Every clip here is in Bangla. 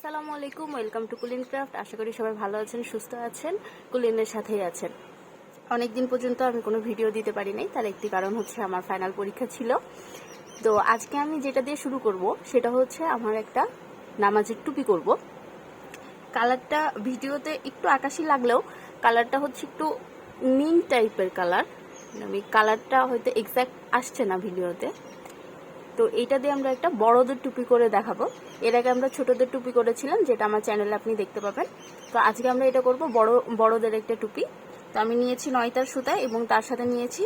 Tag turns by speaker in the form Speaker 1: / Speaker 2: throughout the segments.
Speaker 1: আসসালামু আলাইকুম, ওয়েলকাম টু কুলিন ক্রাফট। আশা করি সবাই ভালো আছেন, সুস্থ আছেন, কুলিনের সাথেই আছেন। অনেকদিন পর্যন্ত আমি কোনো ভিডিও দিতে পারি নাই, তার একটি কারণ হচ্ছে আমার ফাইনাল পরীক্ষা ছিল। তো আজকে আমি যেটা দিয়ে শুরু করব সেটা হচ্ছে আমার একটা নামাজের টুপি করব। কালারটা ভিডিওতে একটু আকাশি লাগলেও কালারটা হচ্ছে একটু মিন টাইপের কালার। আমি কালারটা হয়তো এক্সাক্ট আসছে না ভিডিওতে। তো এইটা দিয়ে আমরা একটা বড়দের টুপি করে দেখাবো। এর আগে আমরা ছোটদের টুপি করেছিলাম, যেটা আমার চ্যানেলে আপনি দেখতে পাবেন। তো আজকে আমরা এটা করব বড়দের একটা টুপি। তো আমি নিয়েছি 9 তার সুতা এবং তার সাথে নিয়েছি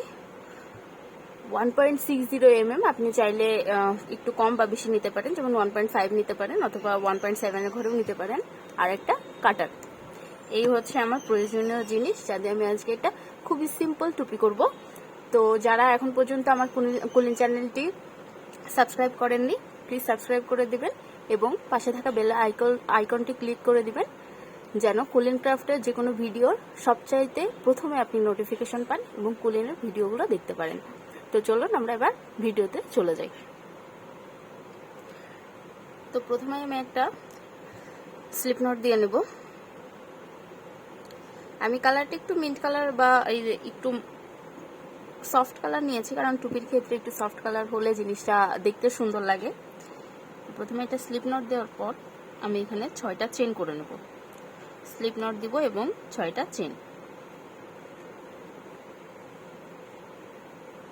Speaker 1: 1.60 mm। আপনি চাইলে একটু কম বা বেশি নিতে পারেন, যেমন 1.5 নিতে পারেন অথবা 1.7 এর ঘরেও নিতে পারেন, আর একটা কাটার। এই হচ্ছে আমার প্রয়োজনীয় জিনিস, যাতে আমি আজকে একটা খুবই সিম্পল টুপি করব। তো যারা এখন পর্যন্ত আমার কুলিন চ্যানেলটি সাবস্ক্রাইব করেননি, প্লিজ সাবস্ক্রাইব করে দিবেন এবং পাশে থাকা বেল আইকনটি ক্লিক করে দিবেন, যেন কুলিন ক্রাফটের যে কোনো ভিডিওর সবচাইতে প্রথমে আপনি নোটিফিকেশন পান এবং কুলিনের ভিডিওগুলো দেখতে পারেন। তো চলুন আমরা এবার ভিডিওতে চলে যাই। তো প্রথমে আমি একটা স্লিপ নট দিয়ে নেব। আমি কালারটা একটু মিন্ট কালার বা এই একটু সফট কালার নিয়েছি, কারণ টুপির ক্ষেত্রে একটু সফট কালার হলে জিনিসটা দেখতে সুন্দর লাগে। প্রথমে একটা স্লিপ নট দেওয়ার পর আমি এখানে 6টা চেন করে নেব। স্লিপ নট দিব এবং 6টা চেন,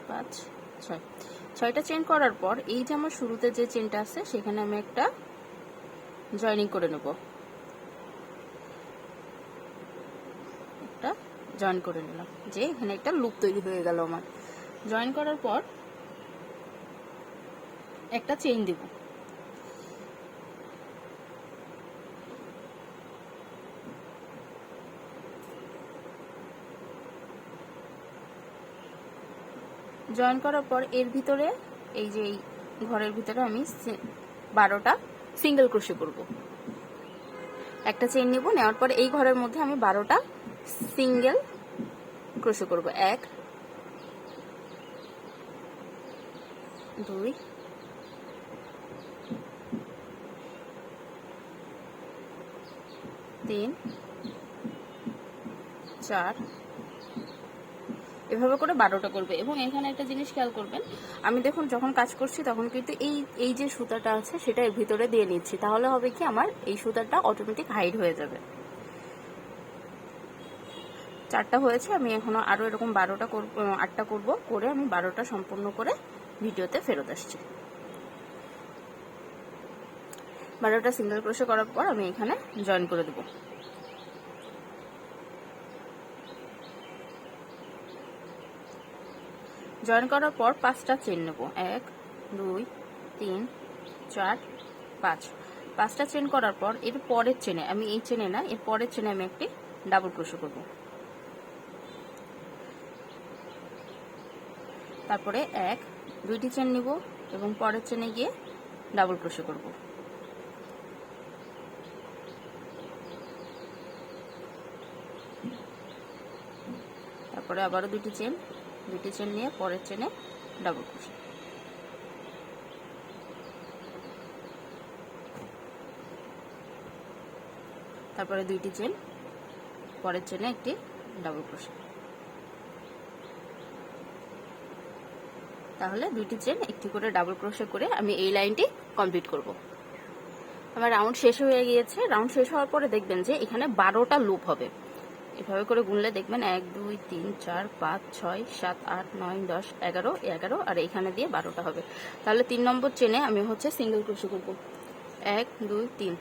Speaker 1: 5 6 6টা চেন করার পর এই যে আমার শুরুতে যে চেনটা আছে সেখানে আমি একটা জয়েনিং করে নেব। একটা জয়েন করে নিলাম, যে এখানে একটা লুপ তৈরি হয়ে গেল আমার। জয়েন করার পর একটা চেইন দিব। জয়েন করার পর এর ভিতরে এই যে এই ঘরের ভিতরে আমি 12টা সিঙ্গেল ক্রোশে করব। একটা চেইন নিব, নেওয়ার পর এই ঘরের মধ্যে আমি 12টা সিঙ্গেল ক্রোশে করব। 1 2 3 4, এভাবে করে 12টা করবে। এবং এখানে একটা জিনিস খেয়াল করবেন, আমি দেখুন যখন কাজ করছি তখন কিন্তু এই যে সুতাটা আছে সেটা এর ভিতরে দিয়ে নিচ্ছি, তাহলে হবে কি আমার এই সুতাটা অটোমেটিক হাইড হয়ে যাবে। 4টা হয়েছে, আমি এখনো আরো এরকম 12টা করব, 8টা করব, করে আমি 12টা সম্পূর্ণ করে ভিডিওতে ফেরত আসছি। 12টা সিঙ্গেল ক্রোশে করার পর আমি এখানে জয়েন করে দেব। জয়েন করার পর 5টা চেন নেব। 1 2 3 4 5। 5টা চেন করার পর এর পরের চেনে, আমি এই চেনে না, এর পরের চেনে আমি একটি ডাবল ক্রোশে করব। তারপরে 2টি চেন নিব এবং পরের চেনে গিয়ে ডাবল ক্রোশে করব। তারপরে আবারও 2টি চেন নিয়ে পরের চেনে ডাবল ক্রোশে। তারপরে 2টি চেন, পরের চেনে একটি ডাবল ক্রোশে। তাহলে 2টি চেন, একটি করে ডাবল ক্রোশে করে আমি এই লাইনটি কমপ্লিট করব। আমার রাউন্ড শেষ হয়ে গিয়েছে। রাউন্ড শেষ হওয়ার পরে দেখবেন যে এখানে 12টা লুপ হবে। এভাবে করে গুনলে দেখবেন 1 2 3 4 5 6 7 8 9 10 11 11, আর এখানে দিয়ে 12টা হবে। তাহলে 3 নম্বর চেনে আমি হচ্ছে সিঙ্গেল ক্রোশে করব। 1 2 3,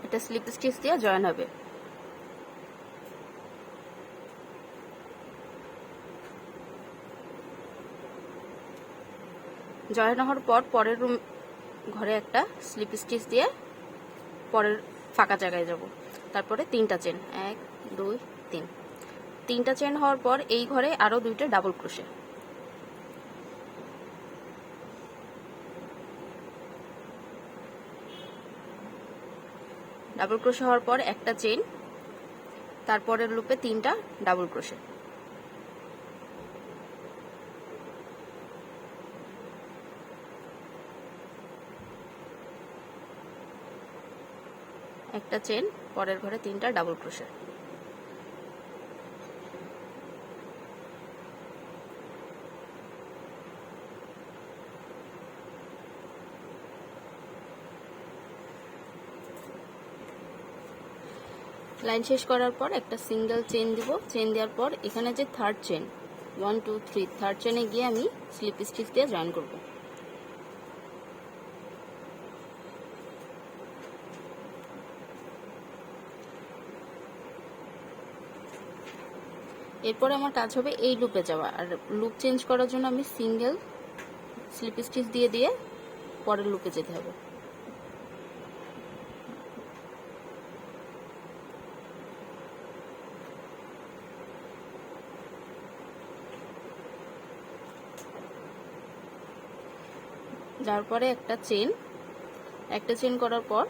Speaker 1: এটা স্লিপ স্টিচ দিয়ে জয়েন হবে। জয়েন হওয়ার পর পরের ঘরে একটা স্লিপ স্টিচ দিয়ে পরের ফাঁকা জায়গায় যাব। তারপরে 3টা চেন, 1 2 3। 3টা চেন হওয়ার পর এই ঘরে আরো 2টা ডাবল ক্রোশে। ডাবল ক্রোশে হওয়ার পর একটা চেন, তারপরের লুপে 3টা ডাবল ক্রোশে। একটা চেন, পরের ঘরে 3টা ডাবল ক্রোশে। লাইন শেষ করার পর একটা সিঙ্গেল চেন দিব। চেন দেওয়ার পর এখানে যে থার্ড চেন 1 2 3 থার্ড চেনে গিয়ে আমি স্লিপ স্টিচ দিয়ে জয়েন করব। এরপরে আমার কাজ হবে এই লুপে যাওয়া, আর লুপ চেঞ্জ করার জন্য আমি সিঙ্গেল স্লিপ স্টিচ দিয়ে দিয়ে পরের লুপে যেতে হবে। যার পরে একটা চেন করার পর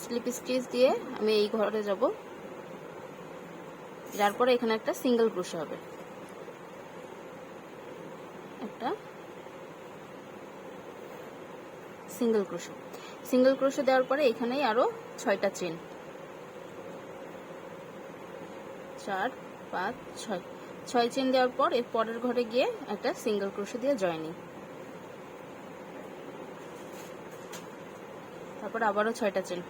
Speaker 1: স্লিপ স্টিচ দিয়ে আমি এই ঘরে যাব। যার পরে এখানে একটা সিঙ্গেল ক্রোশে হবে, একটা সিঙ্গেল ক্রোশে দেওয়ার পরে এখানেই আরো 6টা চেন, 4 5 6 চেন দেওয়ার পর এর পরের ঘরে গিয়ে একটা সিঙ্গেল ক্রোশে দিয়ে জয়েনিং, তারপর আবারও 6টা চেন,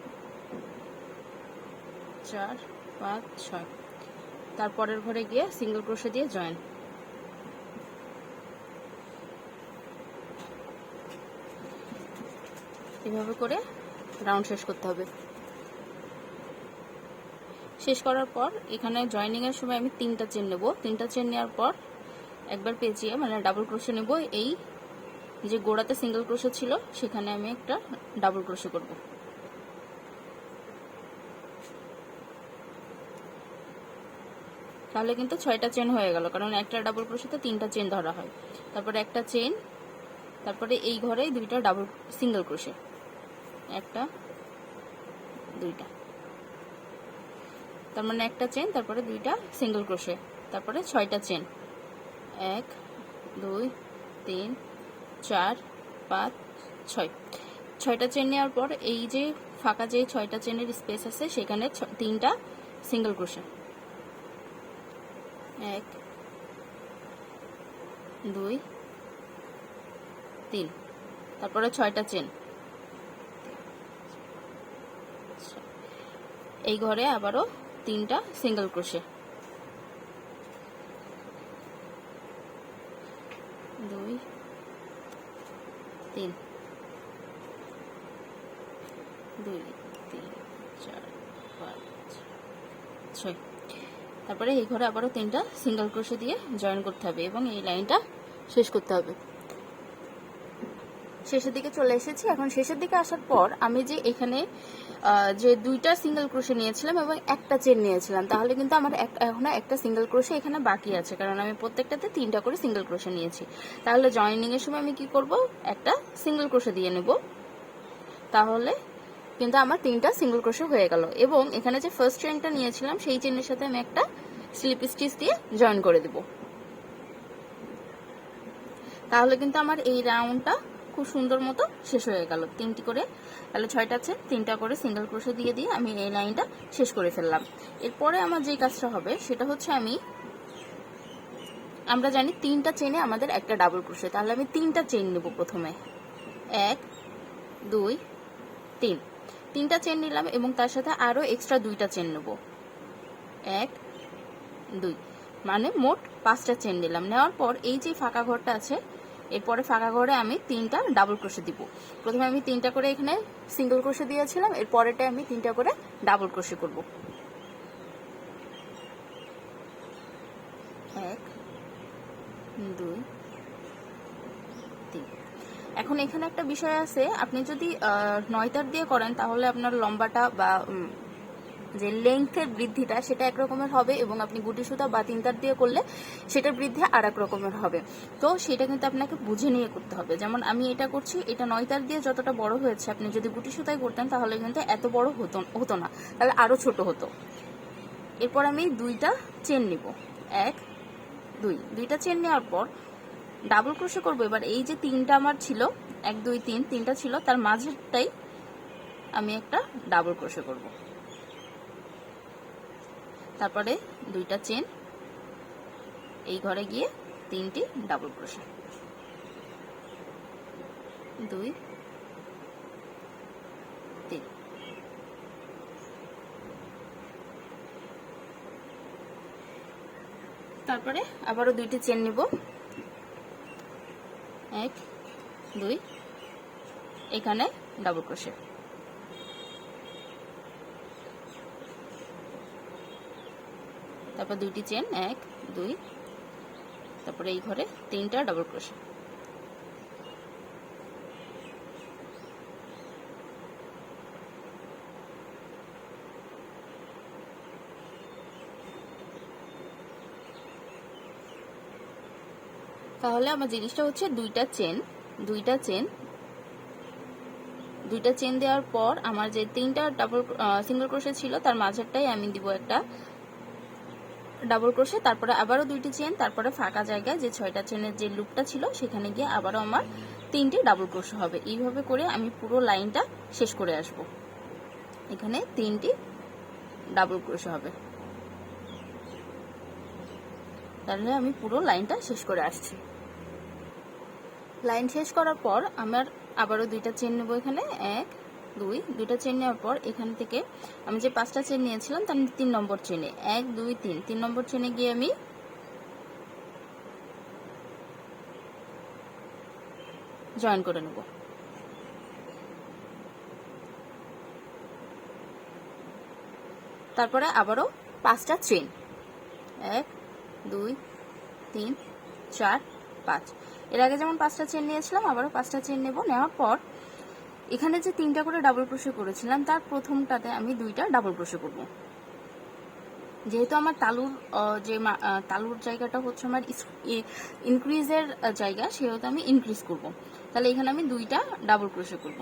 Speaker 1: 4 5 6, তারপরের ঘরে গিয়ে সিঙ্গেল ক্রোশে দিয়ে জয়েন। এভাবে করে রাউন্ড শেষ করতে হবে। শেষ করার পর এখানে জয়েনিং এর সময় আমি 3টা চেন নেব। 3টা চেন নেওয়ার পর একবার পেঁচিয়ে মানে ডাবল ক্রোশে নেব। এই যে গোড়াতে সিঙ্গেল ক্রোশে ছিল সেখানে আমি একটা ডাবল ক্রোশে করব। তাহলে কিন্তু 6টা চেন হয়ে গেল, কারণ একটা ডাবল ক্রোশেতে 3টা চেন ধরা হয়। তারপরে একটা চেন, তারপরে এই ঘরে 2টা ডাবল সিঙ্গেল ক্রোশে, একটা 2টা, তার মানে একটা চেন, তারপরে 2টা সিঙ্গেল ক্রোশে, তারপরে 6টা চেন, 1 2 3 4 5 6, 6টা চেন নেওয়ার পর এই যে ফাঁকা যে 6টা চেনের স্পেস আছে সেখানে 3টা সিঙ্গেল ক্রোশে, 1 2 3, তারপরে 6টা চেন, এই ঘরে আবারও 3টা সিঙ্গেল ক্রোশে, 2 3 2 3 4 5 6, তারপরে এই ঘরে আবারও 3টা সিঙ্গেল ক্রোশে দিয়ে জয়েন করতে হবে এবং এই লাইনটা শেষ করতে হবে। শেষের দিকে চলে এসেছি। এখন শেষের দিকে আসার পর আমি যে এখানে যে 2টা সিঙ্গেল ক্রোশে নিয়েছিলাম এবং একটা চেন নিয়েছিলাম, তাহলে কিন্তু আমার এখনো একটা সিঙ্গেল ক্রোশে এখানে বাকি আছে, কারণ আমি প্রত্যেকটাতে 3টা করে সিঙ্গেল ক্রোশে নিয়েছি। তাহলে জয়েনিং এর সময় আমি কি করব, একটা সিঙ্গেল ক্রোশে দিয়ে নেব, তাহলে কিন্তু আমার 3টা সিঙ্গেল ক্রোশে হয়ে গেল। এবং এখানে যে ফার্স্ট চেনটা নিয়েছিলাম সেই চেনের সাথে আমি একটা স্লিপ স্টিচ দিয়ে জয়েন করে দেব। তাহলে কিন্তু আমার এই রাউন্ডটা খুব সুন্দর মতো শেষ হয়ে গেল। 3টি করে, তাহলে 6টা আছে, 3টা করে সিঙ্গেল ক্রোশে দিয়ে দিয়ে আমি এই লাইনটা শেষ করে ফেললাম। এরপরে আমার যে কাজটা হবে সেটা হচ্ছে আমরা জানি 3টা চেনে আমাদের একটা ডাবল ক্রোশে, তাহলে আমি 3টা চেন নেব। প্রথমে 1 2 3, 3টা চেন নিলাম এবং তার সাথে আরো এক্সট্রা 2টা চেন নেব, 1 2, মানে মোট 5টা চেন নিলাম। নেওয়ার পর এই যে ফাঁকা ঘরটা আছে, এরপরে ফাঁকা ঘরে আমি 3টা ডাবল ক্রোশে দিব। প্রথমে আমি 3টা করে এখানে সিঙ্গেল ক্রোশে দিয়েছিলাম, এর পরেটা আমি 3টা করে ডাবল ক্রোশে করব। 1 2 3। এখন এখানে একটা বিষয় আছে, আপনি যদি 9 তার দিয়ে করেন তাহলে আপনার লম্বাটা বা যে লেংথের বৃদ্ধিটা সেটা এক রকমের হবে, এবং আপনি গুটি সুতা বা 3 তার দিয়ে করলে সেটার বৃদ্ধি আর এক রকমের হবে। তো সেটা কিন্তু আপনাকে বুঝে নিয়ে করতে হবে। যেমন আমি এটা করছি, এটা 9 তার দিয়ে যতটা বড় হয়েছে, আপনি যদি গুটি সুতায় করতেন তাহলে কিন্তু এত বড় হতো না, তাহলে আরো ছোট হতো। এরপর আমি 2টা চেন নিব, 1 2, 2টা চেন নেওয়ার পর ডাবল ক্রোশে করব। এবার এই যে তিনটা আমার ছিল, 1 2 3 তিনটা ছিল, তার মাঝেরটাই আমি একটা ডাবল ক্রোশে করব। তারপরে দুইটা চেন, এই ঘরে গিয়ে 3টি ডাবল ক্রোশে, 2 3। তারপরে আবারও 2টি চেন নিব, 1 2, এখানে ডাবল ক্রোশে, তারপর 2টি চেন, 1 2, তারপরে এই ঘরে 3টা ডাবল ক্রোশে। তাহলে আমার জিনিসটা হচ্ছে দুইটা চেন দেওয়ার পর আমার যে 3টা সিঙ্গেল ক্রোশে ছিল তার মাঝেরটাই আমি দিব একটা ডাবল ক্রোশে, তারপরে আবারও 2টি চেন, তারপরে ফাঁকা জায়গায় যে 6টা চেনের যে লুপটা ছিল সেখানে গিয়ে আবারও আমার 3টি ডাবল ক্রোশে হবে। এইভাবে করে আমি পুরো লাইনটা শেষ করে আসব। এখানে 3টি ডাবল ক্রোশে হবে। তাহলে আমি পুরো লাইনটা শেষ করে আসছি। লাইন শেষ করার পর আমার আবারও 2টা চেন নেব, এখানে 1 2, 2টা চেন নেওয়ার পর এখান থেকে আমি যে 5টা চেন নিয়েছিলাম তার 3 নম্বর চেনে 1 2 3, 3 নম্বর চেনে গিয়ে আমি জয়েন করে নেব। তারপরে আবারও 5টা চেন, 1 2 3 4 5। এর আগে যেমন 5টা চেন নিয়েছিলাম আবারও 5টা চেন নেব। নেওয়ার পর এখানে যে 3টা করে ডাবল ক্রোশে করেছিলাম তার প্রথমটাতে আমি 2টা ডাবল ক্রোশে করব। যেহেতু আমার তালুর জায়গাটা হচ্ছে আমার ইনক্রিজের জায়গা, সেহেতু আমি ইনক্রিজ করব। তাহলে এখানে আমি 2টা ডাবল ক্রোশে করব।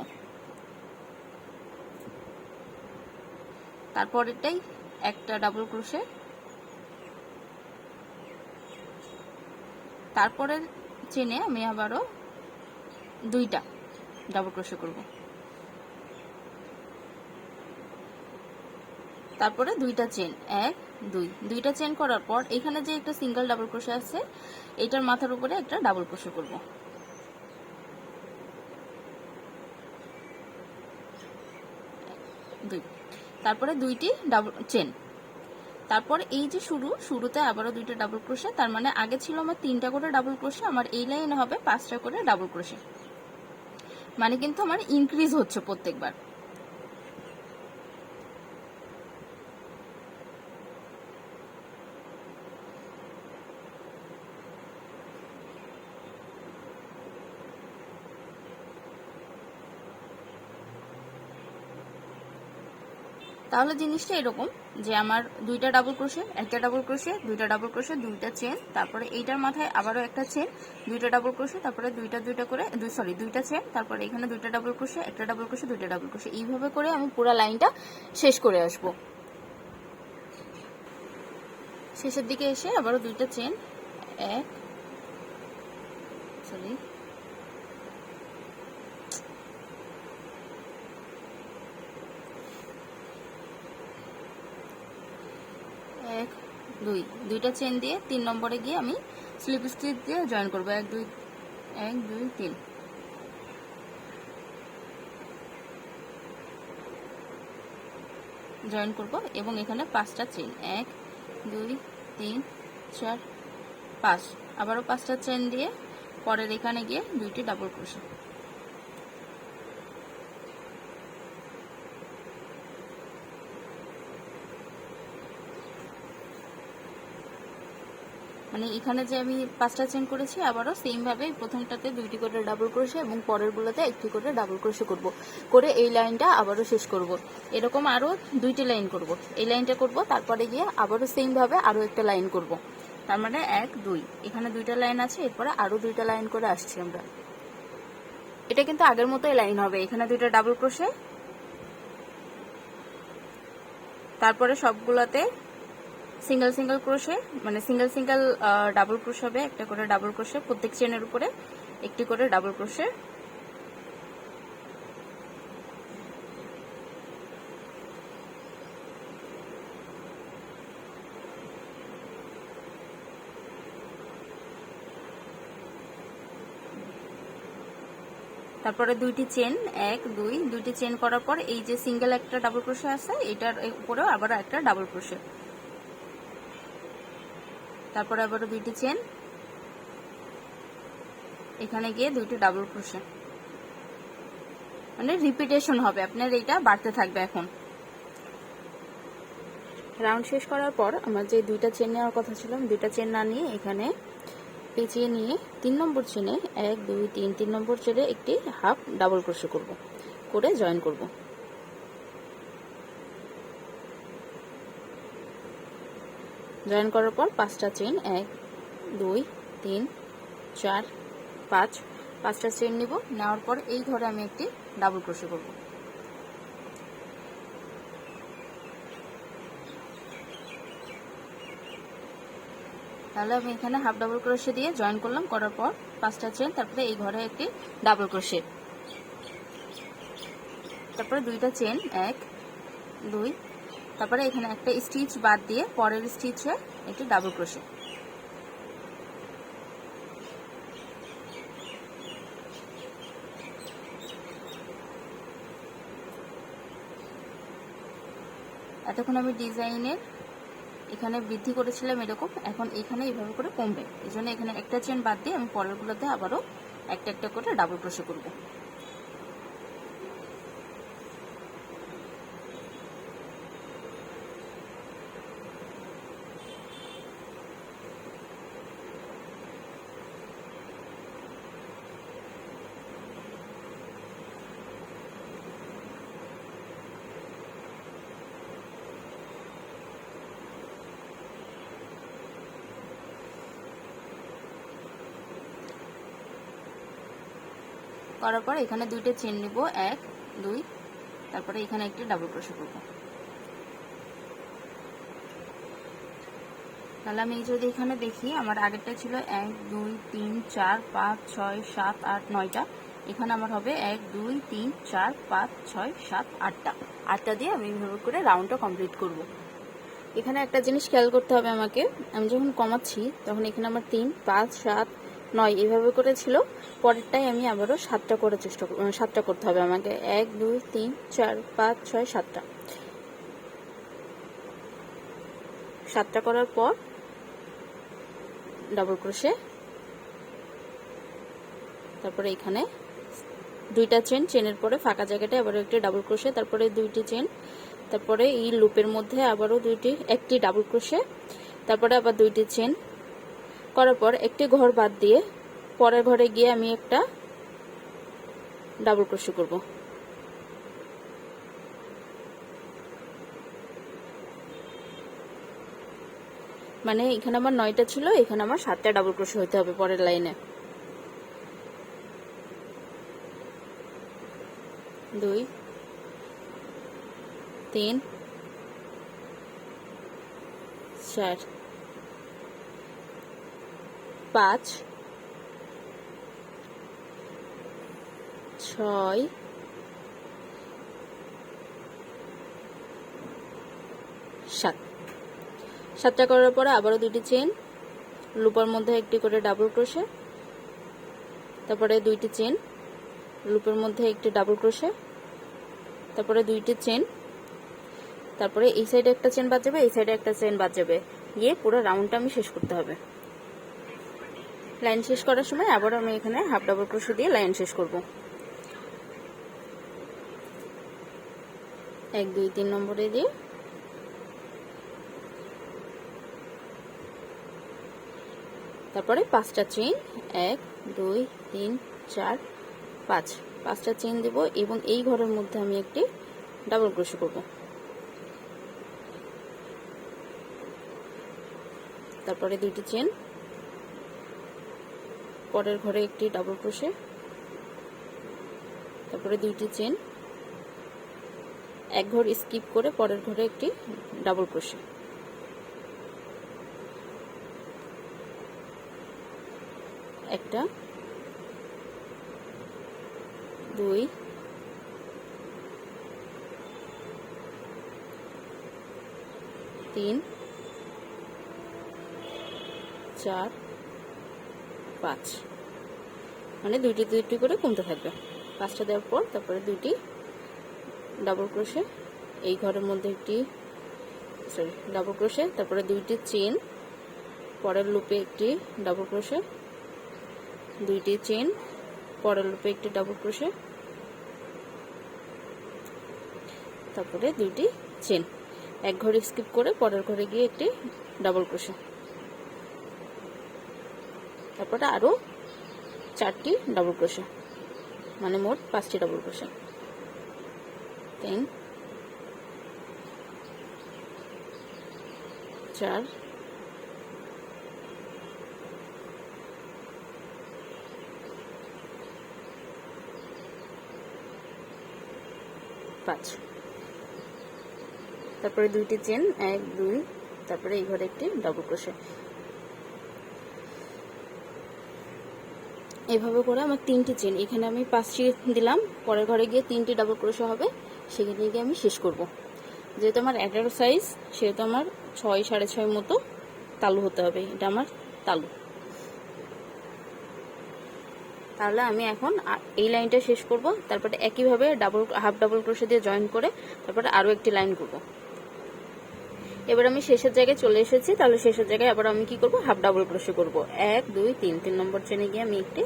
Speaker 1: তারপরেরটাই একটা ডাবল ক্রোশে, তারপরের চেনে আমি আবারও 2টা ডাবল ক্রোশে করব। তারপরে 2টা চেন, 1 2, 2টা চেন করার পর এখানে যে একটা সিঙ্গেল ডাবল ক্রোশে আছে এটার মাথার উপরে একটা ডাবল ক্রোশে করব। তারপরে 2টি ডাবল চেন, তারপর এই যে শুরুতে আবারও 2টা ডাবল ক্রোশে, তার মানে আগে ছিল আমার 3টা করে ডাবল ক্রোশে, আমার এই লাইনে হবে 5টা করে ডাবল ক্রোশে। মানে কিন্তু আমার ইনক্রিজ হচ্ছে প্রত্যেকবার। তাহলে জিনিসটা এরকম যে আমার 2টা ডাবল ক্রোশে, একটা ডাবল ক্রোশে, 2টা ডাবল ক্রোশে, 2টা চেন, তারপরে এইটার মাথায় আবারও একটা চেন, 2টা ডাবল ক্রোশে, তারপরে 2টা করে 2টা চেন, তারপরে এখানে 2টা ডাবল ক্রোশে, একটা ডাবল ক্রোশে, 2টা ডাবল ক্রোশে। এইভাবে করে আমি পুরো লাইনটা শেষ করে আসব। শেষের দিকে এসে আবারও 2টা চেন, 1 2, 2টা চেন দিয়ে 3 নম্বরে গিয়ে আমি স্লিপ স্টিচ দিয়ে জয়েন করব। 1 2 3 জয়েন করব এবং এখানে 5টা চেন, 1 2 3 4 5, আবারও 5টা চেন দিয়ে পরের এখানে গিয়ে 2টি ডাবল ক্রোশে। মানে এখানে যে আমি 5টা চেন করেছি আবারও সেম ভাবে প্রথমটাতে 2টি করে ডাবল ক্রোশে এবং পরের গুলোতে একটি করে ডাবল ক্রোশে করব, করে এই লাইনটা আবারও শেষ করব। এরকম আরো 2টি লাইন করব, এই লাইনটা করব, তারপরে গিয়ে আবারও সেম ভাবে আরো একটা লাইন করব। তার মানে 1 2, এখানে 2টা লাইন আছে, এরপরে আরো 2টা লাইন করে আসছি আমরা। এটা কিন্তু আগের মতোই লাইন হবে, এখানে 2টা ডাবল ক্রোশে, তারপরে সবগুলাতে সিঙ্গেল সিঙ্গেল ক্রোশে, মানে সিঙ্গেল সিঙ্গেল ডাবল ক্রোশ হবে, একটা করে ডাবল ক্রোশে, প্রত্যেক চেনের উপরে একটি করে ডাবল ক্রোশে। তারপরে দুইটি চেন, 1 2, দুইটি চেন করার পর এই যে সিঙ্গেল একটা ডাবল ক্রোশে আছে, এটার উপরেও আবার একটা ডাবল ক্রোশে, তারপরে আবার দুইটি চেন, এখানে গিয়ে দুইটি ডাবল ক্রোশে, মানে রিপিটেশন হবে আপনার, এইটা বাড়তে থাকবে। এখন রাউন্ড শেষ করার পর আমার যে দুইটা চেন নেওয়ার কথা ছিল, দুইটা চেন না নিয়ে এখানে পেঁচিয়ে নিয়ে 3 নম্বর চেনে 1 2 3 3 নম্বর চেনে একটি হাফ ডাবল ক্রোশে করব, করে জয়েন করব। জয়েন করার পর 5টা চেন, 1 2 3 4 5, 5টা চেন নিব। নেওয়ার পর এই ঘরে আমি একটি ডাবল ক্রোশে করব। তাহলে আমি এখানে হাফ ডাবল ক্রোশে দিয়ে জয়েন করলাম, করার পর 5টা চেন, তারপরে এই ঘরে একটি ডাবল ক্রোশে, তারপরে দুইটা চেন, 1 2, তারপরে এখানে একটা স্টিচ বাদ দিয়ে পরের স্টিচে একটি ডাবল ক্রোশে। এতক্ষণ আমি ডিজাইনের এখানে বৃদ্ধি করেছিলাম এরকম, এখন এখানে এইভাবে করে কমবে, এই জন্য এখানে একটা চেন বাদ দিয়ে আমি পরেরগুলোতে আবারও একটা একটা করে ডাবল ক্রোশে করব। করার পর এখানে দুইটা চেন নিব, 1 2, তারপরে এখানে একটি ডাবল ক্রোশে করব। তাহলে আমি যদি এখানে দেখি, আমার আগেরটা ছিল 1 2 3 4 5 6 7 8 9টা, এখানে আমার হবে 1 2 3 4 5 6 7 8টা, 8টা দিয়ে আমি এইভাবে করে রাউন্ডটা কমপ্লিট করব। এখানে একটা জিনিস খেয়াল করতে হবে আমাকে, আমি যখন কমাচ্ছি তখন এখানে আমার 3 5 7 9 এইভাবে করে ছিল, পরেরটাই আমি আবারও 7টা করে 7টা করতে হবে আমাকে, 1 2 3 4 5 6 7টা, 7টা করার পর ডাবল ক্রোশে, তারপরে এখানে দুইটা চেন, চেনের পরে ফাঁকা জায়গাটায় আবার একটি ডাবল ক্রোশে, তারপরে দুইটি চেন, তারপরে এই লুপের মধ্যে আবারও একটি ডাবল ক্রোশে, তারপরে আবার দুইটি চেন করার পর একটি ঘর বাদ দিয়ে পরের ঘরে গিয়ে আমি একটা ডাবল ক্রোশে করব। মানে এখানে আমার 9টা ছিল, এখানে আমার 7টা ডাবল ক্রোশে হতে হবে পরের লাইনে। 2 3 4 5 6 7, 7টা করার পরে আবারও দুটি চেন, লুপের মধ্যে একটি করে ডাবল ক্রোশে, তারপরে দুইটি চেন, লুপের মধ্যে একটি ডাবল ক্রোশে, তারপরে দুইটি চেন, তারপরে এই সাইডে একটা চেন বাদ যাবে, এই সাইডে একটা চেন বাদ যাবে, গিয়ে পুরো রাউন্ডটা আমি শেষ করতে হবে। লাইন শেষ করার সময় আবার আমি এখানে হাফ ডাবল ক্রোশে দিয়ে লাইন শেষ করব। 1 2 3 নম্বরে দিয়ে তারপরে 5টা চেন, 1 2 3 4 5, 5টা চেন দেব এবং এই ঘরের মধ্যে আমি একটি ডাবল ক্রোশে করব। তারপরে দুইটি চেন, পরের ঘরে একটি ডাবল ক্রোশে, তারপরে দুইটি চেন, এক ঘর স্কিপ করে পরের ঘরে একটি ডাবল ক্রোশে, একটা, 2, 3, 4, 5, মানে দুইটি দুইটি করে কমতে থাকবে। 5টা দেওয়ার পর তারপরে দুইটি ডাবল ক্রোশে, এই ঘরের মধ্যে একটি ডাবল ক্রোশে, তারপরে দুইটি চেন, পরের লুপে একটি ডাবল ক্রোশে, দুইটি চেন, পরের লুপে একটি ডাবল ক্রোশে, তারপরে দুইটি চেন, এক ঘরে স্কিপ করে পরের ঘরে গিয়ে একটি ডাবল ক্রোশে, তারপরে আরো 4টি ডাবল ক্রোশে, মানে মোট 5টি ডাবল ক্রোশে। 3, 4, 5, তারপরে দুইটি চেন, 1, 2, তারপরে এই ঘরে একটি ডাবল ক্রোশে। এভাবে করে আমার 3টি চেন, এখানে আমি 5টি দিলাম, পরের ঘরে গিয়ে 3টি ডাবল ক্রোশে হবে, সেখানে গিয়ে আমি শেষ করব। যেহেতু আমার 11 সাইজ, সেহেতু আমার 6, 6.5 মতো তালু হতে হবে। এটা আমার তালু। তাহলে আমি এখন এই লাইনটা শেষ করব, তারপরে একইভাবে হাফ ডাবল ক্রোশে দিয়ে জয়েন করে তারপরে আরো একটি লাইন করব। এবার আমি শেষের জায়গায় চলে এসেছি, তাহলে শেষের জায়গায় আবার আমি কি করব, হাফ ডাবল ক্রোশে করব। 1, 2, 3 নম্বর চেনে গিয়ে আমি একটি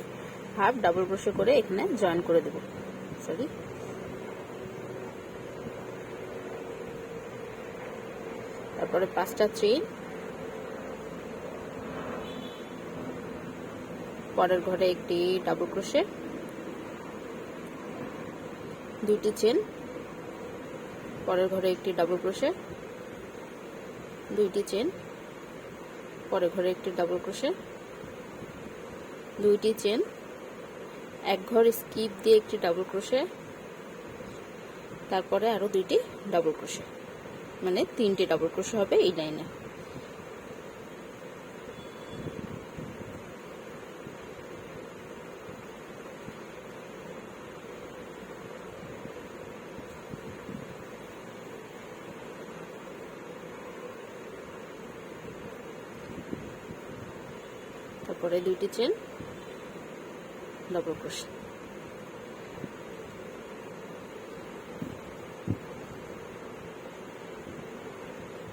Speaker 1: হাফ ডাবল ক্রোশে করে এখানে জয়েন করে দেব। সরি, তারপরে 5টা চেইন, পরের ঘরে একটি ডাবল ক্রোশে, দুইটি চেন, পরের ঘরে একটি ডাবল ক্রোশে, দুইটি চেন, পরের ঘরে একটি ডাবল ক্রোশে, দুইটি চেন, এক ঘর স্কিপ দিয়ে একটি ডাবল ক্রোশে, তারপরে আরো দুইটি ডাবল ক্রোশে, মানে 3টি ডাবল ক্রোশে হবে এই লাইনে। তারপরে দুইটি চেন, ডাবল ক্রোশে।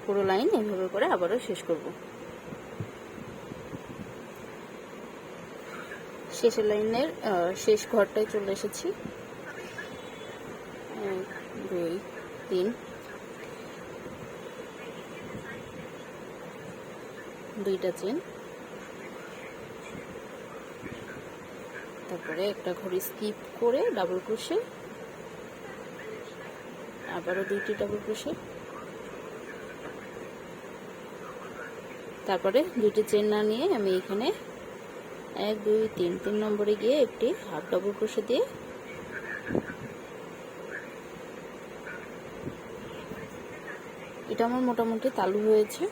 Speaker 1: পুরো লাইন এইভাবে করে আবারও শেষ করব। শেষের লাইনের শেষ ঘরটায় চলে এসেছি। 1, 2, 3, দুইটা চেন, তারপরে একটা ঘর স্কিপ করে ডাবল ক্রোশে, আবারও দুইটি ডাবল ক্রোশে, তারপরে দুইটি চেন না নিয়ে আমি এখানে 1, 2, 3 নম্বরে গিয়ে একটি হাফ ডাবল ক্রোশে দিয়ে এটা আমার মোটামুটি তালু হয়েছে।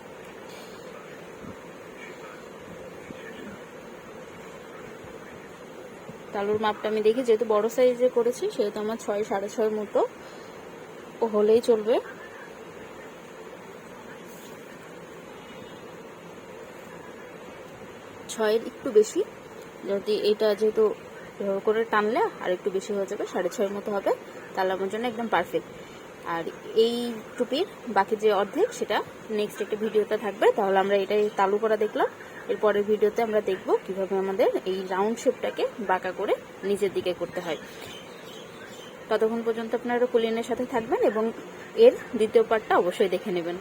Speaker 1: তালুর মাপটা আমি দেখি, যেহেতু বড় সাইজে করেছি সেহেতু আমার 6, 6.5 মতো হলেই চলবে। ছয়ের একটু বেশি, যদি এটা যেহেতু করে টানলে আর একটু বেশি হয়ে যাবে, 6.5 মতো হবে, তাহলে আমার জন্য একদম পারফেক্ট। আর এই টুপির বাকি যে অর্ধেক সেটা নেক্সট একটা ভিডিওতে থাকবে, তাহলে আমরা এটাই তালু করা দেখলাম। এরপরের ভিডিওতে আমরা দেখব কিভাবে আমাদের এই রাউন্ড শেপটাকে বাঁকা করে নিচের দিকে করতে হয়। ততক্ষণ পর্যন্ত আপনারা কুলিনের সাথে থাকবেন এবং এর দ্বিতীয় পার্টটা অবশ্যই দেখে নেবেন।